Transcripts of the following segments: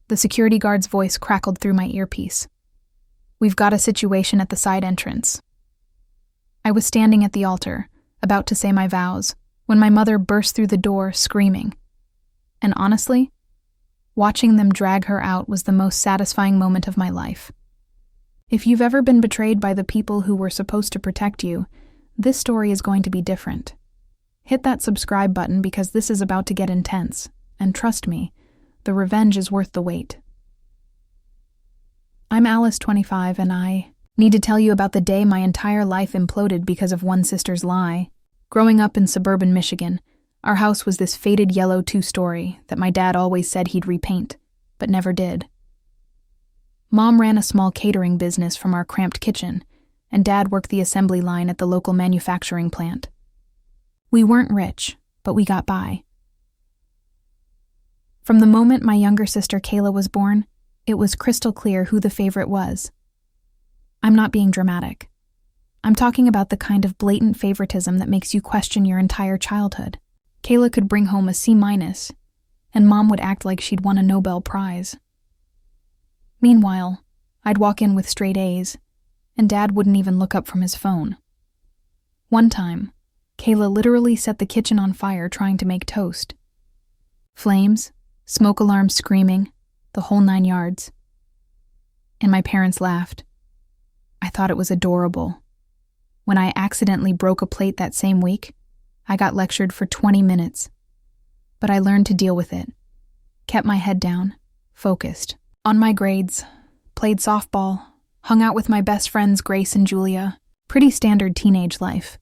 The security guard's voice crackled through my earpiece. "We've got a situation at the side entrance." I was standing at the altar, about to say my vows, when my mother burst through the door, screaming. And honestly, watching them drag her out was the most satisfying moment of my life. If you've ever been betrayed by the people who were supposed to protect you, this story is going to be different. Hit that subscribe button because this is about to get intense, and trust me, the revenge is worth the wait. I'm Alice, 25, and I need to tell you about the day my entire life imploded because of one sister's lie. Growing up in suburban Michigan, our house was this faded yellow 2-story that my dad always said he'd repaint, but never did. Mom ran a small catering business from our cramped kitchen, and Dad worked the assembly line at the local manufacturing plant. We weren't rich, but we got by. From the moment my younger sister Kayla was born, it was crystal clear who the favorite was. I'm not being dramatic. I'm talking about the kind of blatant favoritism that makes you question your entire childhood. Kayla could bring home a C-, and Mom would act like she'd won a Nobel Prize. Meanwhile, I'd walk in with straight A's, and Dad wouldn't even look up from his phone. One time, Kayla literally set the kitchen on fire trying to make toast. Flames, smoke alarms screaming, the whole 9 yards. And my parents laughed. I thought it was adorable. When I accidentally broke a plate that same week, I got lectured for 20 minutes. But I learned to deal with it. Kept my head down, focused on my grades, played softball, hung out with my best friends Grace and Julia. Pretty standard teenage life,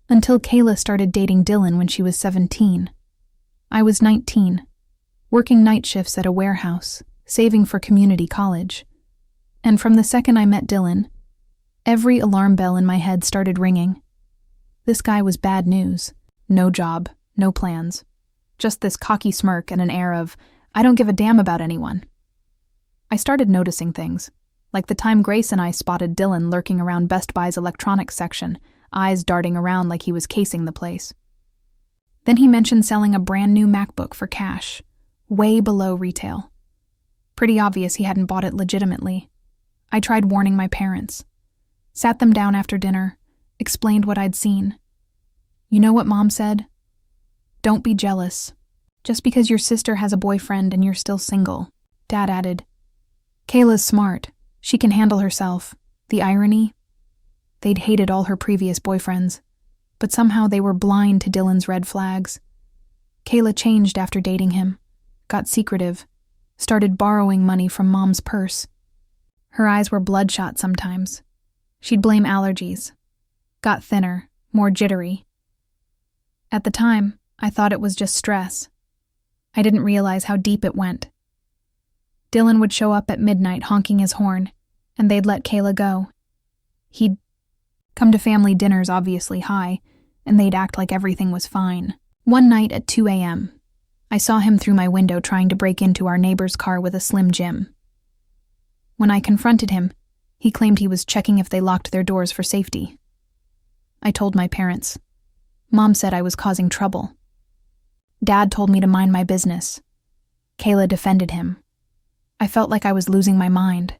until Kayla started dating Dylan when she was 17. I was 19, working night shifts at a warehouse, saving for community college. And from the second I met Dylan, every alarm bell in my head started ringing. This guy was bad news. No job, no plans. Just this cocky smirk and an air of, I don't give a damn about anyone. I started noticing things, like the time Grace and I spotted Dylan lurking around Best Buy's electronics section, eyes darting around like he was casing the place. Then he mentioned selling a brand new MacBook for cash, way below retail. Pretty obvious he hadn't bought it legitimately. I tried warning my parents. Sat them down after dinner, explained what I'd seen. You know what Mom said? Don't be jealous. Just because your sister has a boyfriend and you're still single. Dad added, Kayla's smart. She can handle herself. The irony? They'd hated all her previous boyfriends, but somehow they were blind to Dylan's red flags. Kayla changed after dating him, got secretive, started borrowing money from Mom's purse. Her eyes were bloodshot sometimes. She'd blame allergies. Got thinner, more jittery. At the time, I thought it was just stress. I didn't realize how deep it went. Dylan would show up at midnight honking his horn, and they'd let Kayla go. He'd come to family dinners obviously high, and they'd act like everything was fine. One night at 2 a.m., I saw him through my window trying to break into our neighbor's car with a Slim Jim. When I confronted him, he claimed he was checking if they locked their doors for safety. I told my parents. Mom said I was causing trouble. Dad told me to mind my business. Kayla defended him. I felt like I was losing my mind.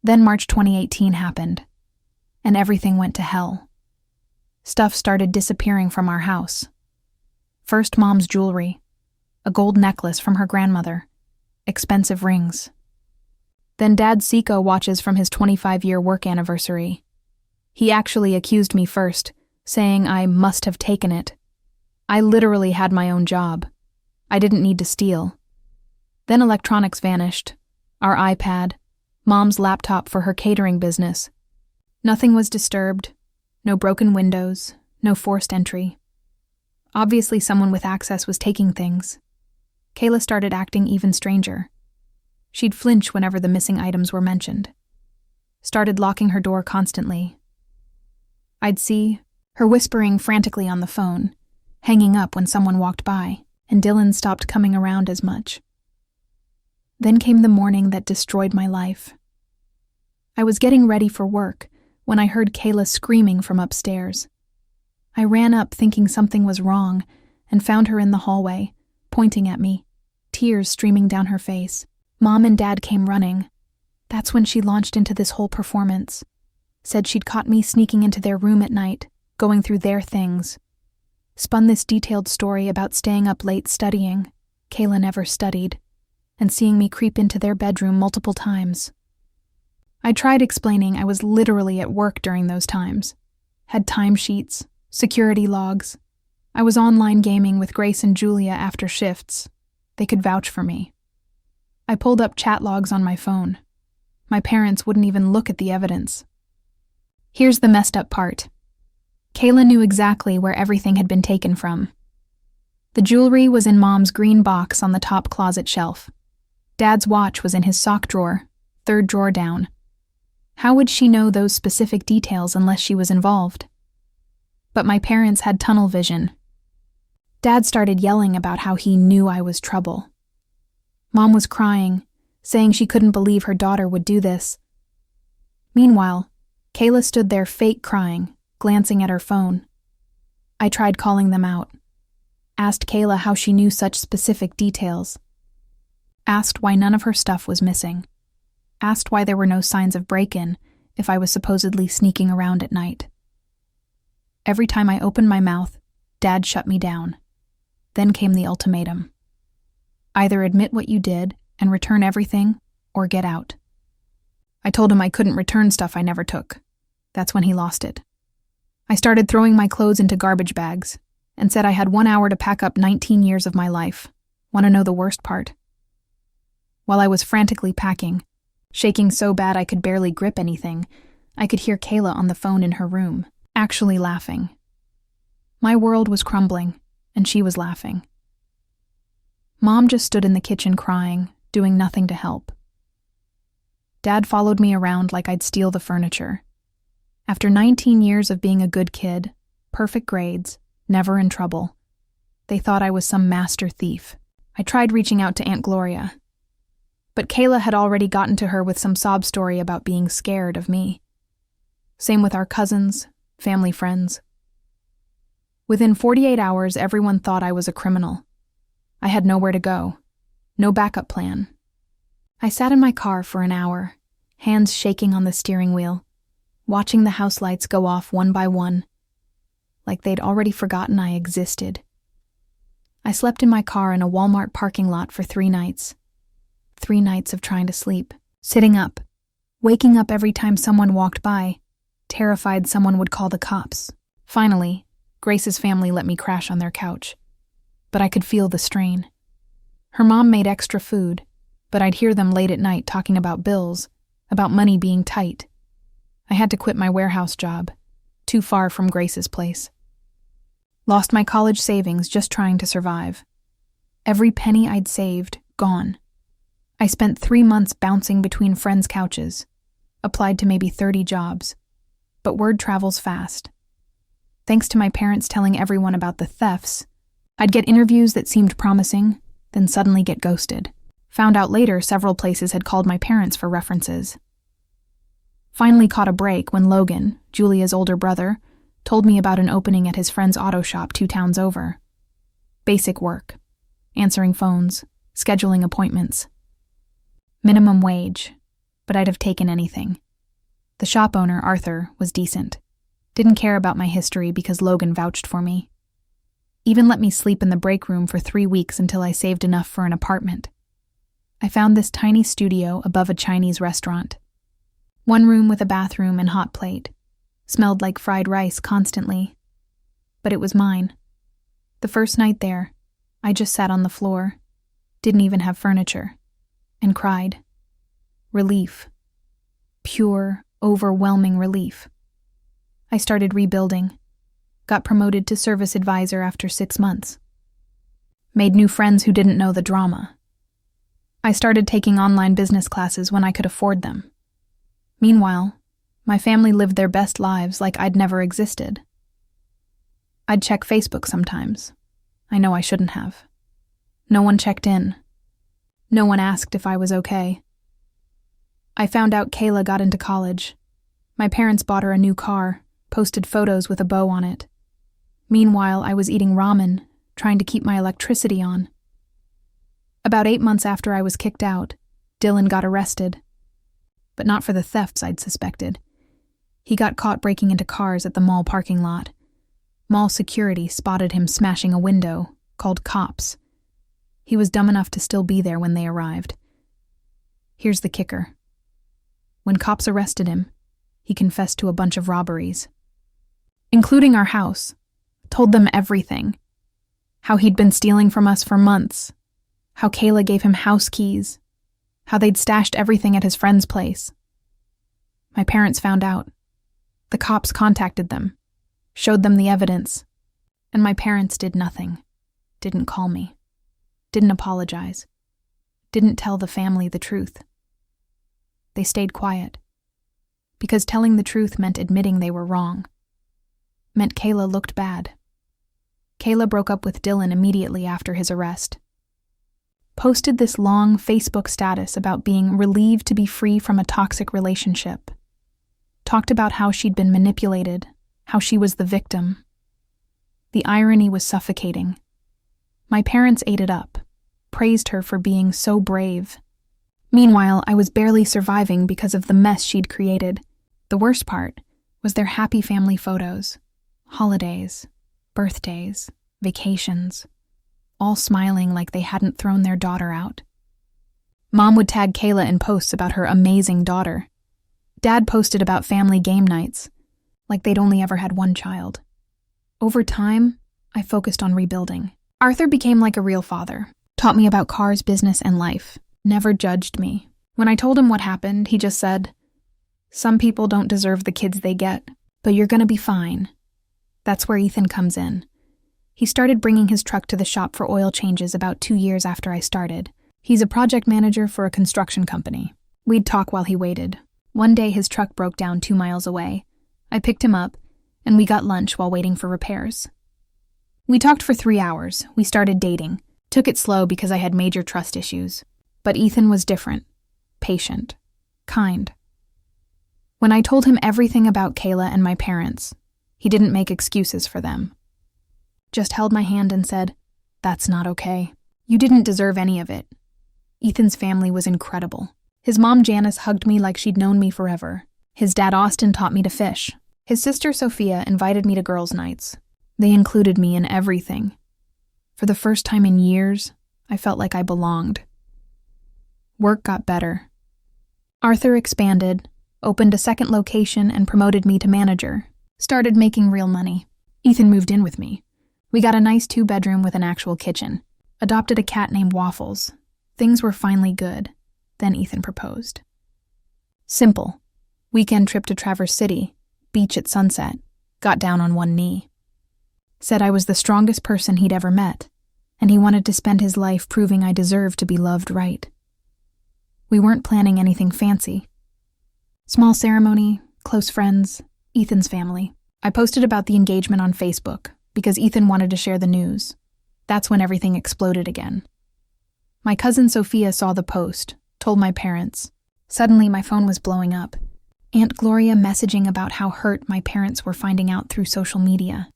Then March 2018 happened, and everything went to hell. Stuff started disappearing from our house. First Mom's jewelry, a gold necklace from her grandmother, expensive rings. Then Dad's Seiko watches from his 25-year work anniversary. He actually accused me first, saying I must have taken it. I literally had my own job. I didn't need to steal. Then electronics vanished. Our iPad, Mom's laptop for her catering business. Nothing was disturbed. No broken windows. No forced entry. Obviously someone with access was taking things. Kayla started acting even stranger. She'd flinch whenever the missing items were mentioned. Started locking her door constantly. I'd see her whispering frantically on the phone, hanging up when someone walked by, and Dylan stopped coming around as much. Then came the morning that destroyed my life. I was getting ready for work when I heard Kayla screaming from upstairs. I ran up thinking something was wrong and found her in the hallway, pointing at me, tears streaming down her face. Mom and Dad came running. That's when she launched into this whole performance. Said she'd caught me sneaking into their room at night, going through their things. Spun this detailed story about staying up late studying. Kayla never studied. And seeing me creep into their bedroom multiple times. I tried explaining I was literally at work during those times. Had timesheets, security logs. I was online gaming with Grace and Julia after shifts. They could vouch for me. I pulled up chat logs on my phone. My parents wouldn't even look at the evidence. Here's the messed up part. Kayla knew exactly where everything had been taken from. The jewelry was in Mom's green box on the top closet shelf. Dad's watch was in his sock drawer, third drawer down. How would she know those specific details unless she was involved? But my parents had tunnel vision. Dad started yelling about how he knew I was trouble. Mom was crying, saying she couldn't believe her daughter would do this. Meanwhile, Kayla stood there fake crying, glancing at her phone. I tried calling them out. Asked Kayla how she knew such specific details. Asked why none of her stuff was missing. Asked why there were no signs of break-in if I was supposedly sneaking around at night. Every time I opened my mouth, Dad shut me down. Then came the ultimatum. Either admit what you did and return everything, or get out. I told him I couldn't return stuff I never took. That's when he lost it. I started throwing my clothes into garbage bags and said I had 1 hour to pack up 19 years of my life. Want to know the worst part? While I was frantically packing, shaking so bad I could barely grip anything, I could hear Kayla on the phone in her room, actually laughing. My world was crumbling, and she was laughing. Mom just stood in the kitchen crying, doing nothing to help. Dad followed me around like I'd steal the furniture. After 19 years of being a good kid, perfect grades, never in trouble, they thought I was some master thief. I tried reaching out to Aunt Gloria, but Kayla had already gotten to her with some sob story about being scared of me. Same with our cousins, family friends. Within 48 hours, everyone thought I was a criminal. I had nowhere to go, no backup plan. I sat in my car for an hour, hands shaking on the steering wheel, watching the house lights go off one by one, like they'd already forgotten I existed. I slept in my car in a Walmart parking lot for 3 nights. 3 nights of trying to sleep, sitting up, waking up every time someone walked by, terrified someone would call the cops. Finally, Grace's family let me crash on their couch, but I could feel the strain. Her mom made extra food, but I'd hear them late at night talking about bills, about money being tight. I had to quit my warehouse job, too far from Grace's place. Lost my college savings just trying to survive. Every penny I'd saved, gone. I spent 3 months bouncing between friends' couches, applied to maybe 30 jobs, but word travels fast. Thanks to my parents telling everyone about the thefts, I'd get interviews that seemed promising, then suddenly get ghosted. Found out later several places had called my parents for references. Finally caught a break when Logan, Julia's older brother, told me about an opening at his friend's auto shop 2 towns over. Basic work. Answering phones, scheduling appointments. Minimum wage, but I'd have taken anything. The shop owner, Arthur, was decent. Didn't care about my history because Logan vouched for me. Even let me sleep in the break room for 3 weeks until I saved enough for an apartment. I found this tiny studio above a Chinese restaurant. 1 room with a bathroom and hot plate. Smelled like fried rice constantly. But it was mine. The first night there, I just sat on the floor, didn't even have furniture, and cried. Relief. Pure, overwhelming relief. I started rebuilding. Got promoted to service advisor after 6 months. Made new friends who didn't know the drama. I started taking online business classes when I could afford them. Meanwhile, my family lived their best lives like I'd never existed. I'd check Facebook sometimes. I know I shouldn't have. No one checked in. No one asked if I was okay. I found out Kayla got into college. My parents bought her a new car, posted photos with a bow on it. Meanwhile, I was eating ramen, trying to keep my electricity on. About 8 months after I was kicked out, Dylan got arrested. But not for the thefts I'd suspected. He got caught breaking into cars at the mall parking lot. Mall security spotted him smashing a window, called cops. He was dumb enough to still be there when they arrived. Here's the kicker. When cops arrested him, he confessed to a bunch of robberies, including our house, told them everything. How he'd been stealing from us for months, how Kayla gave him house keys, how they'd stashed everything at his friend's place. My parents found out. The cops contacted them, showed them the evidence, and my parents did nothing, didn't call me, didn't apologize, didn't tell the family the truth. They stayed quiet, because telling the truth meant admitting they were wrong, meant Kayla looked bad. Kayla broke up with Dylan immediately after his arrest. Posted this long Facebook status about being relieved to be free from a toxic relationship. Talked about how she'd been manipulated, how she was the victim. The irony was suffocating. My parents ate it up, praised her for being so brave. Meanwhile, I was barely surviving because of the mess she'd created. The worst part was their happy family photos, holidays, birthdays, vacations, all smiling like they hadn't thrown their daughter out. Mom would tag Kayla in posts about her amazing daughter. Dad posted about family game nights, like they'd only ever had one child. Over time, I focused on rebuilding. Arthur became like a real father, taught me about cars, business, and life, never judged me. When I told him what happened, he just said, "Some people don't deserve the kids they get, but you're gonna be fine." That's where Ethan comes in. He started bringing his truck to the shop for oil changes about 2 years after I started. He's a project manager for a construction company. We'd talk while he waited. One day his truck broke down 2 miles away. I picked him up, and we got lunch while waiting for repairs. We talked for 3 hours. We started dating. Took it slow because I had major trust issues. But Ethan was different. Patient. Kind. When I told him everything about Kayla and my parents, he didn't make excuses for them. Just held my hand and said, "That's not okay. You didn't deserve any of it." Ethan's family was incredible. His mom Janice hugged me like she'd known me forever. His dad Austin taught me to fish. His sister Sophia invited me to girls' nights. They included me in everything. For the first time in years, I felt like I belonged. Work got better. Arthur expanded, opened a second location, and promoted me to manager. Started making real money. Ethan moved in with me. We got a nice 2-bedroom with an actual kitchen. Adopted a cat named Waffles. Things were finally good. Then Ethan proposed. Simple. Weekend trip to Traverse City, beach at sunset, got down on one knee. Said I was the strongest person he'd ever met, and he wanted to spend his life proving I deserved to be loved right. We weren't planning anything fancy. Small ceremony, close friends, Ethan's family. I posted about the engagement on Facebook because Ethan wanted to share the news. That's when everything exploded again. My cousin Sophia saw the post, told my parents. Suddenly my phone was blowing up. Aunt Gloria messaging about how hurt my parents were finding out through social media.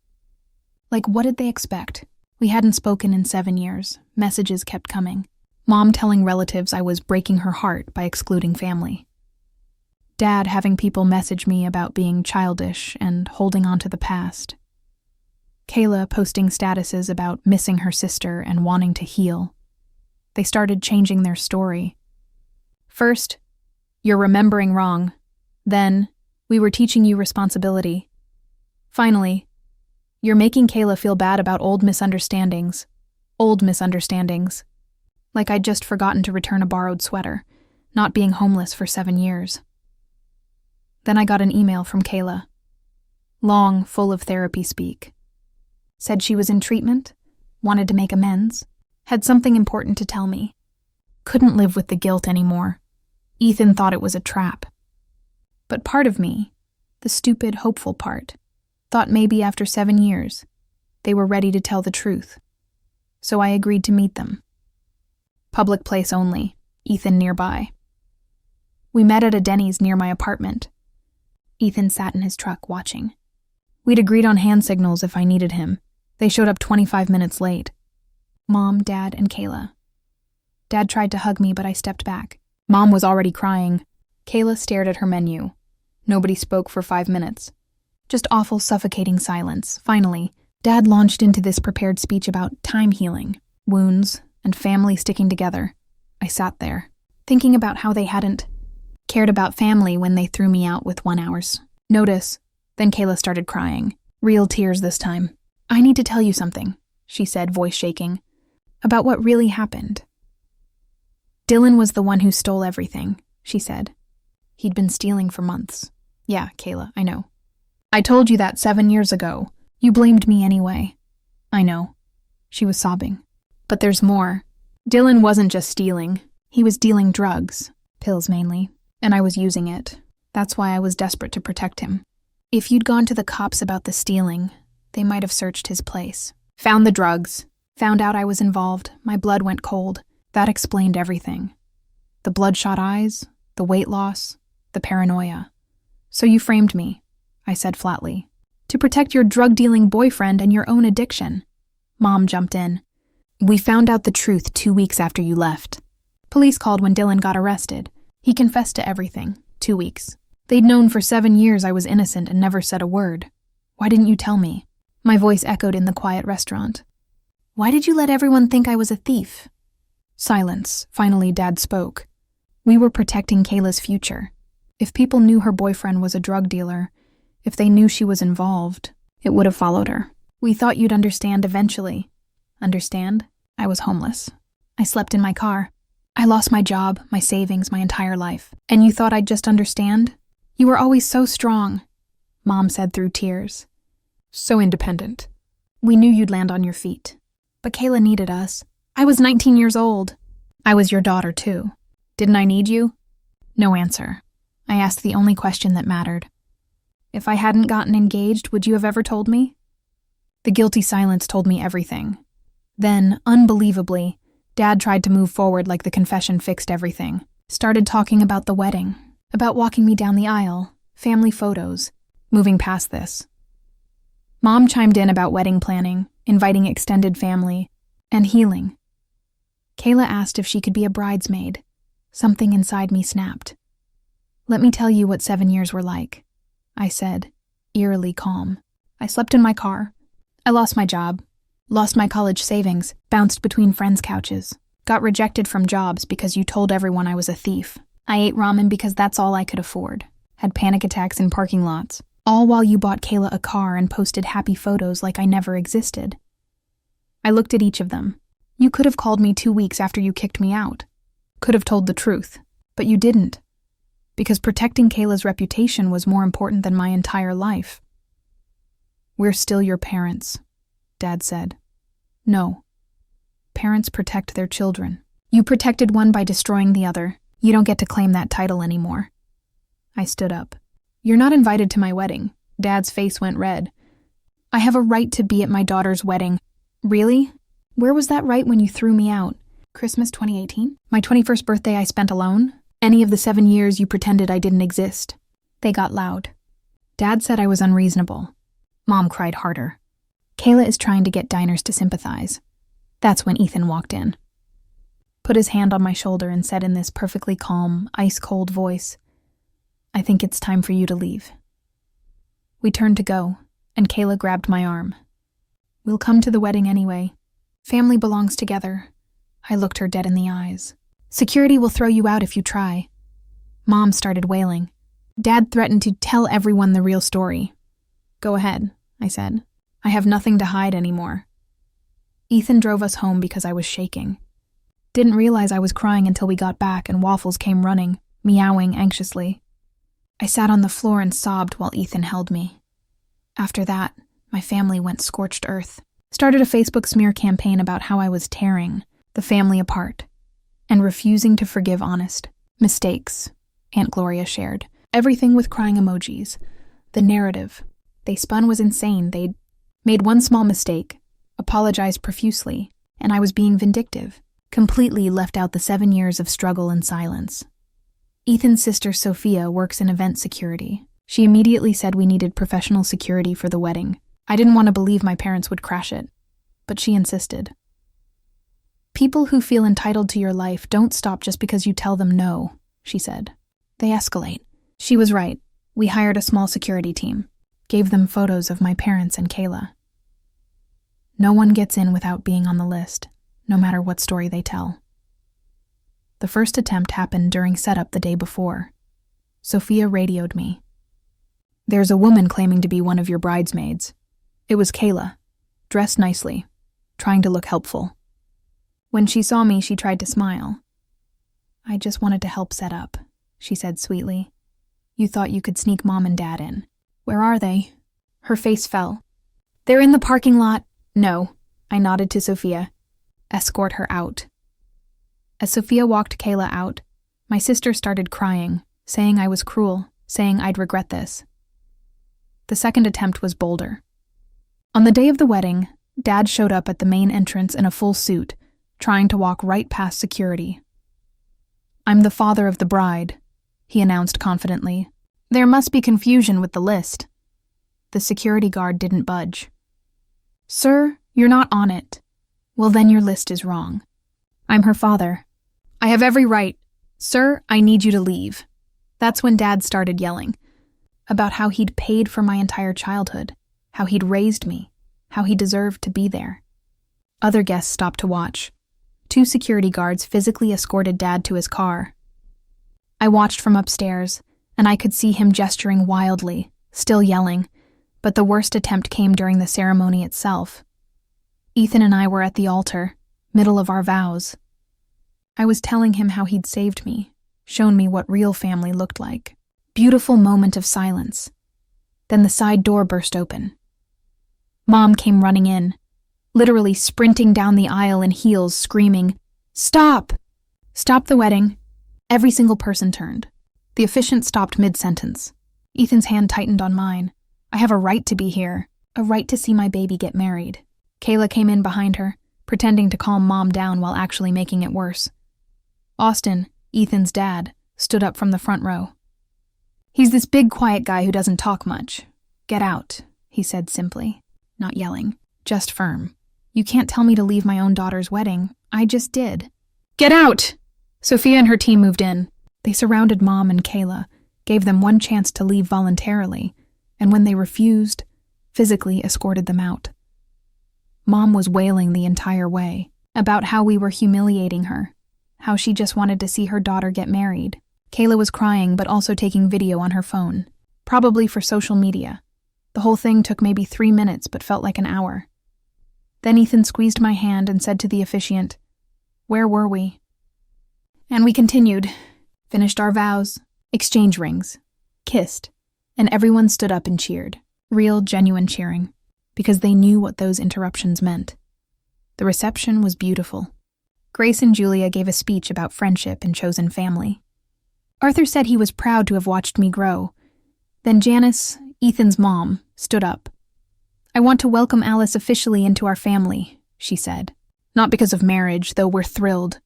Like, what did they expect? We hadn't spoken in 7 years. Messages kept coming. Mom telling relatives I was breaking her heart by excluding family. Dad having people message me about being childish and holding on to the past. Kayla posting statuses about missing her sister and wanting to heal. They started changing their story. First, "You're remembering wrong." Then, "We were teaching you responsibility." Finally, "You're making Kayla feel bad about old misunderstandings." Old misunderstandings. Like I'd just forgotten to return a borrowed sweater, not being homeless for 7 years. Then I got an email from Kayla. Long, full of therapy speak. Said she was in treatment, wanted to make amends, had something important to tell me. Couldn't live with the guilt anymore. Ethan thought it was a trap. But part of me, the stupid, hopeful part, thought maybe after 7 years, they were ready to tell the truth. So I agreed to meet them. Public place only, Ethan nearby. We met at a Denny's near my apartment. Ethan sat in his truck watching. We'd agreed on hand signals if I needed him. They showed up 25 minutes late. Mom, Dad, and Kayla. Dad tried to hug me, but I stepped back. Mom was already crying. Kayla stared at her menu. Nobody spoke for 5 minutes. Just awful, suffocating silence. Finally, Dad launched into this prepared speech about time healing, wounds, and family sticking together. I sat there, thinking about how they hadn't cared about family when they threw me out with 1 hour's notice. Then Kayla started crying. Real tears this time. "I need to tell you something," she said, voice shaking, "about what really happened." "Dylan was the one who stole everything," she said. "He'd been stealing for months." "Yeah, Kayla, I know. I told you that 7 years ago. You blamed me anyway." "I know." She was sobbing. "But there's more. Dylan wasn't just stealing. He was dealing drugs, pills mainly, and I was using it. That's why I was desperate to protect him. If you'd gone to the cops about the stealing, they might have searched his place. Found the drugs, found out I was involved, my blood went cold. That explained everything. The bloodshot eyes, the weight loss, the paranoia. So you framed me," I said flatly, "to protect your drug-dealing boyfriend and your own addiction." Mom jumped in. "We found out the truth 2 weeks after you left. Police called when Dylan got arrested. He confessed to everything. 2 weeks. They'd known for 7 years I was innocent and never said a word. Why didn't you tell me?" My voice echoed in the quiet restaurant. "Why did you let everyone think I was a thief?" Silence. Finally, Dad spoke. "We were protecting Kayla's future. If people knew her boyfriend was a drug dealer, if they knew she was involved, it would have followed her. We thought you'd understand eventually." Understand? I was homeless. I slept in my car. I lost my job, my savings, my entire life. And you thought I'd just understand? You were always so strong," Mom said through tears. "So independent. We knew you'd land on your feet. But Kayla needed us. I was 19 years old. I was your daughter, too. Didn't I need you?" No answer. I asked the only question that mattered. "If I hadn't gotten engaged, would you have ever told me?" The guilty silence told me everything. Then, unbelievably, Dad tried to move forward like the confession fixed everything. Started talking about the wedding, about walking me down the aisle, family photos, moving past this. Mom chimed in about wedding planning, inviting extended family, and healing. Kayla asked if she could be a bridesmaid. Something inside me snapped. "Let me tell you what 7 years were like," I said, eerily calm. "I slept in my car. I lost my job, lost my college savings, bounced between friends' couches, got rejected from jobs because you told everyone I was a thief. I ate ramen because that's all I could afford, had panic attacks in parking lots, all while you bought Kayla a car and posted happy photos like I never existed." I looked at each of them. "You could have called me 2 weeks after you kicked me out. Could have told the truth, but you didn't. Because protecting Kayla's reputation was more important than my entire life." "We're still your parents," Dad said. "No. Parents protect their children. You protected one by destroying the other. You don't get to claim that title anymore." I stood up. "You're not invited to my wedding." Dad's face went red. "I have a right to be at my daughter's wedding." "Really? Where was that right when you threw me out? Christmas 2018? My 21st birthday I spent alone? Any of the 7 years you pretended I didn't exist?" They got loud. Dad said I was unreasonable. Mom cried harder. "Kayla is trying to get diners to sympathize." That's when Ethan walked in. Put his hand on my shoulder and said in this perfectly calm, ice-cold voice, "I think it's time for you to leave." We turned to go, and Kayla grabbed my arm. "We'll come to the wedding anyway. Family belongs together." I looked her dead in the eyes. "Security will throw you out if you try." Mom started wailing. Dad threatened to tell everyone the real story. "Go ahead," I said. "I have nothing to hide anymore." Ethan drove us home because I was shaking. Didn't realize I was crying until we got back and Waffles came running, meowing anxiously. I sat on the floor and sobbed while Ethan held me. After that, my family went scorched earth. Started a Facebook smear campaign about how I was tearing the family apart and refusing to forgive honest mistakes, Aunt Gloria shared. Everything with crying emojis. The narrative they spun was insane. They'd made one small mistake, apologized profusely, and I was being vindictive. Completely left out the 7 years of struggle and silence. Ethan's sister Sophia works in event security. She immediately said we needed professional security for the wedding. I didn't want to believe my parents would crash it, but she insisted. People who feel entitled to your life don't stop just because you tell them no, she said. They escalate. She was right. We hired a small security team, gave them photos of my parents and Kayla. No one gets in without being on the list, no matter what story they tell. The first attempt happened during setup the day before. Sophia radioed me. There's a woman claiming to be one of your bridesmaids. It was Kayla, dressed nicely, trying to look helpful. When she saw me, she tried to smile. I just wanted to help set up, she said sweetly. You thought you could sneak Mom and Dad in. Where are they? Her face fell. They're in the parking lot. No, I nodded to Sophia. Escort her out. As Sophia walked Kayla out, my sister started crying, saying I was cruel, saying I'd regret this. The second attempt was bolder. On the day of the wedding, Dad showed up at the main entrance in a full suit, trying to walk right past security. I'm the father of the bride, he announced confidently. There must be confusion with the list. The security guard didn't budge. Sir, you're not on it. Well, then your list is wrong. I'm her father. I have every right. Sir, I need you to leave. That's when Dad started yelling about how he'd paid for my entire childhood, how he'd raised me, how he deserved to be there. Other guests stopped to watch. 2 security guards physically escorted Dad to his car. I watched from upstairs, and I could see him gesturing wildly, still yelling, but the worst attempt came during the ceremony itself. Ethan and I were at the altar, middle of our vows. I was telling him how he'd saved me, shown me what real family looked like. Beautiful moment of silence. Then the side door burst open. Mom came running in, literally sprinting down the aisle in heels, screaming, "Stop! Stop the wedding!" Every single person turned. The officiant stopped mid-sentence. Ethan's hand tightened on mine. I have a right to be here, a right to see my baby get married. Kayla came in behind her, pretending to calm Mom down while actually making it worse. Austin, Ethan's dad, stood up from the front row. He's this big, quiet guy who doesn't talk much. Get out, he said simply, not yelling, just firm. You can't tell me to leave my own daughter's wedding. I just did. Get out! Sophia and her team moved in. They surrounded Mom and Kayla, gave them one chance to leave voluntarily, and when they refused, physically escorted them out. Mom was wailing the entire way about how we were humiliating her, how she just wanted to see her daughter get married. Kayla was crying but also taking video on her phone, probably for social media. The whole thing took maybe 3 minutes but felt like an hour. Then Ethan squeezed my hand and said to the officiant, "Where were we?" And we continued, finished our vows, exchanged rings, kissed, and everyone stood up and cheered. Real, genuine cheering, because they knew what those interruptions meant. The reception was beautiful. Grace and Julia gave a speech about friendship and chosen family. Arthur said he was proud to have watched me grow. Then Janice, Ethan's mom, stood up. "I want to welcome Alice officially into our family," she said. "Not because of marriage, though we're thrilled,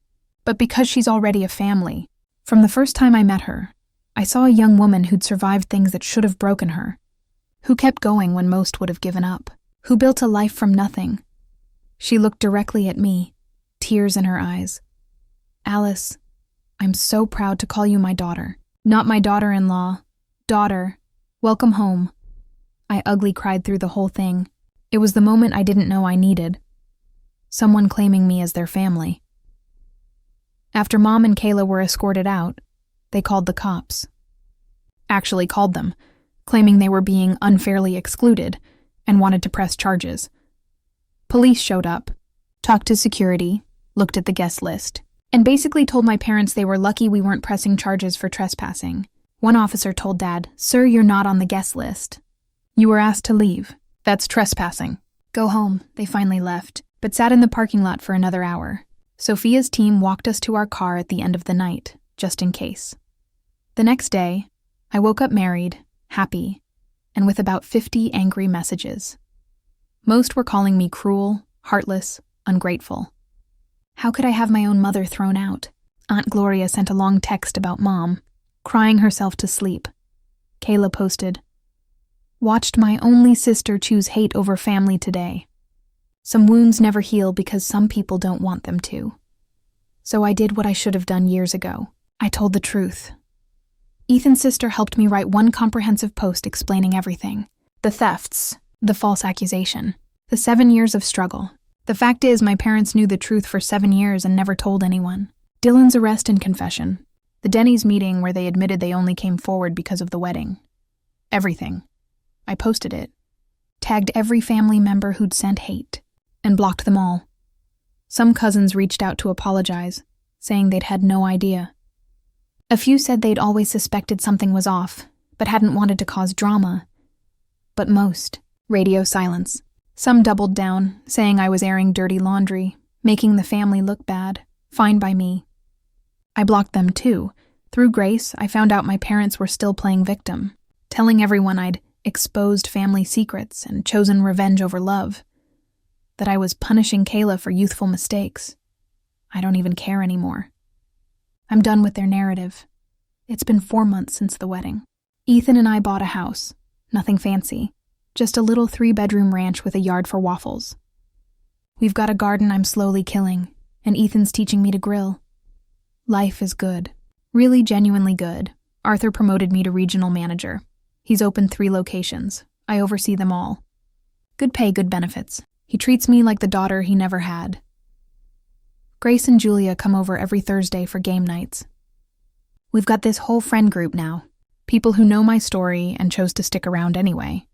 but because she's already a family. From the first time I met her, I saw a young woman who'd survived things that should have broken her, who kept going when most would have given up, who built a life from nothing." She looked directly at me, tears in her eyes. "Alice, I'm so proud to call you my daughter. Not my daughter-in-law. Daughter, welcome home." I ugly cried through the whole thing. It was the moment I didn't know I needed. Someone claiming me as their family. After Mom and Kayla were escorted out, they called the cops. Actually called them, claiming they were being unfairly excluded and wanted to press charges. Police showed up, talked to security, looked at the guest list, and basically told my parents they were lucky we weren't pressing charges for trespassing. One officer told Dad, "Sir, you're not on the guest list. You were asked to leave. That's trespassing. Go home." They finally left, but sat in the parking lot for another hour. Sophia's team walked us to our car at the end of the night, just in case. The next day, I woke up married, happy, and with about 50 angry messages. Most were calling me cruel, heartless, ungrateful. How could I have my own mother thrown out? Aunt Gloria sent a long text about Mom, crying herself to sleep. Kayla posted, "Watched my only sister choose hate over family today." Some wounds never heal because some people don't want them to. So I did what I should have done years ago. I told the truth. Ethan's sister helped me write one comprehensive post explaining everything. The thefts, the false accusation, the 7 years of struggle. The fact is, my parents knew the truth for 7 years and never told anyone. Dylan's arrest and confession. The Denny's meeting where they admitted they only came forward because of the wedding. Everything. I posted it. Tagged every family member who'd sent hate. And blocked them all. Some cousins reached out to apologize, saying they'd had no idea. A few said they'd always suspected something was off, but hadn't wanted to cause drama. But most, radio silence. Some doubled down, saying I was airing dirty laundry, making the family look bad, fine by me. I blocked them too. Through Grace, I found out my parents were still playing victim, telling everyone I'd exposed family secrets and chosen revenge over love. That I was punishing Kayla for youthful mistakes. I don't even care anymore. I'm done with their narrative. It's been 4 months since the wedding. Ethan and I bought a house. Nothing fancy. Just a little 3-bedroom ranch with a yard for waffles. We've got a garden I'm slowly killing, and Ethan's teaching me to grill. Life is good. Really genuinely good. Arthur promoted me to regional manager. He's opened 3 locations. I oversee them all. Good pay, good benefits. He treats me like the daughter he never had. Grace and Julia come over every Thursday for game nights. We've got this whole friend group now, people who know my story and chose to stick around anyway.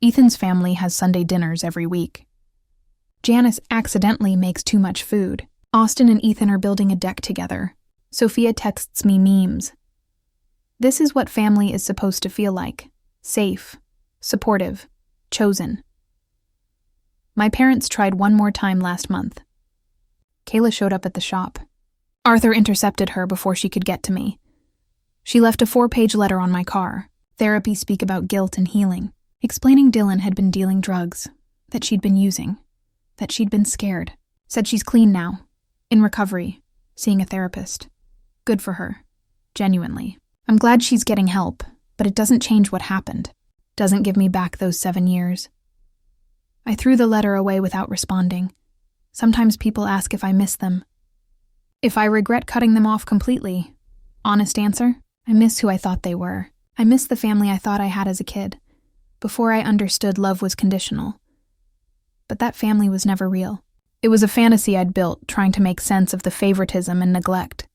Ethan's family has Sunday dinners every week. Janice accidentally makes too much food. Austin and Ethan are building a deck together. Sophia texts me memes. This is what family is supposed to feel like. Safe, supportive, chosen. My parents tried one more time last month. Kayla showed up at the shop. Arthur intercepted her before she could get to me. She left a 4-page letter on my car. Therapy speak about guilt and healing, explaining Dylan had been dealing drugs, that she'd been using, that she'd been scared. Said she's clean now, in recovery, seeing a therapist. Good for her. Genuinely. I'm glad she's getting help, but it doesn't change what happened. Doesn't give me back those 7 years. I threw the letter away without responding. Sometimes people ask if I miss them. If I regret cutting them off completely, honest answer, I miss who I thought they were. I miss the family I thought I had as a kid, before I understood love was conditional. But that family was never real. It was a fantasy I'd built trying to make sense of the favoritism and neglect.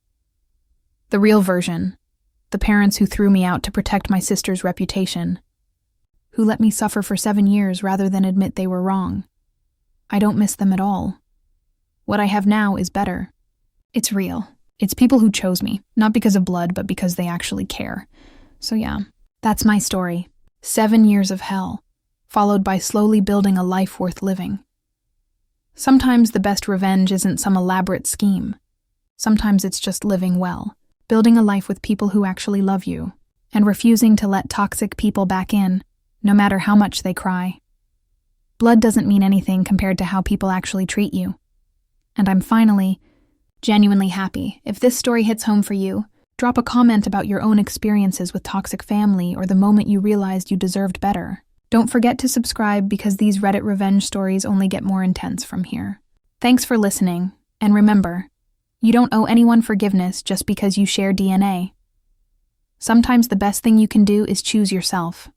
The real version, the parents who threw me out to protect my sister's reputation, who let me suffer for 7 years rather than admit they were wrong. I don't miss them at all. What I have now is better. It's real. It's people who chose me, not because of blood, but because they actually care. So yeah, that's my story. 7 years of hell, followed by slowly building a life worth living. Sometimes the best revenge isn't some elaborate scheme. Sometimes it's just living well, building a life with people who actually love you, and refusing to let toxic people back in, no matter how much they cry. Blood doesn't mean anything compared to how people actually treat you. And I'm finally, genuinely happy. If this story hits home for you, drop a comment about your own experiences with toxic family or the moment you realized you deserved better. Don't forget to subscribe because these Reddit revenge stories only get more intense from here. Thanks for listening, and remember, you don't owe anyone forgiveness just because you share DNA. Sometimes the best thing you can do is choose yourself.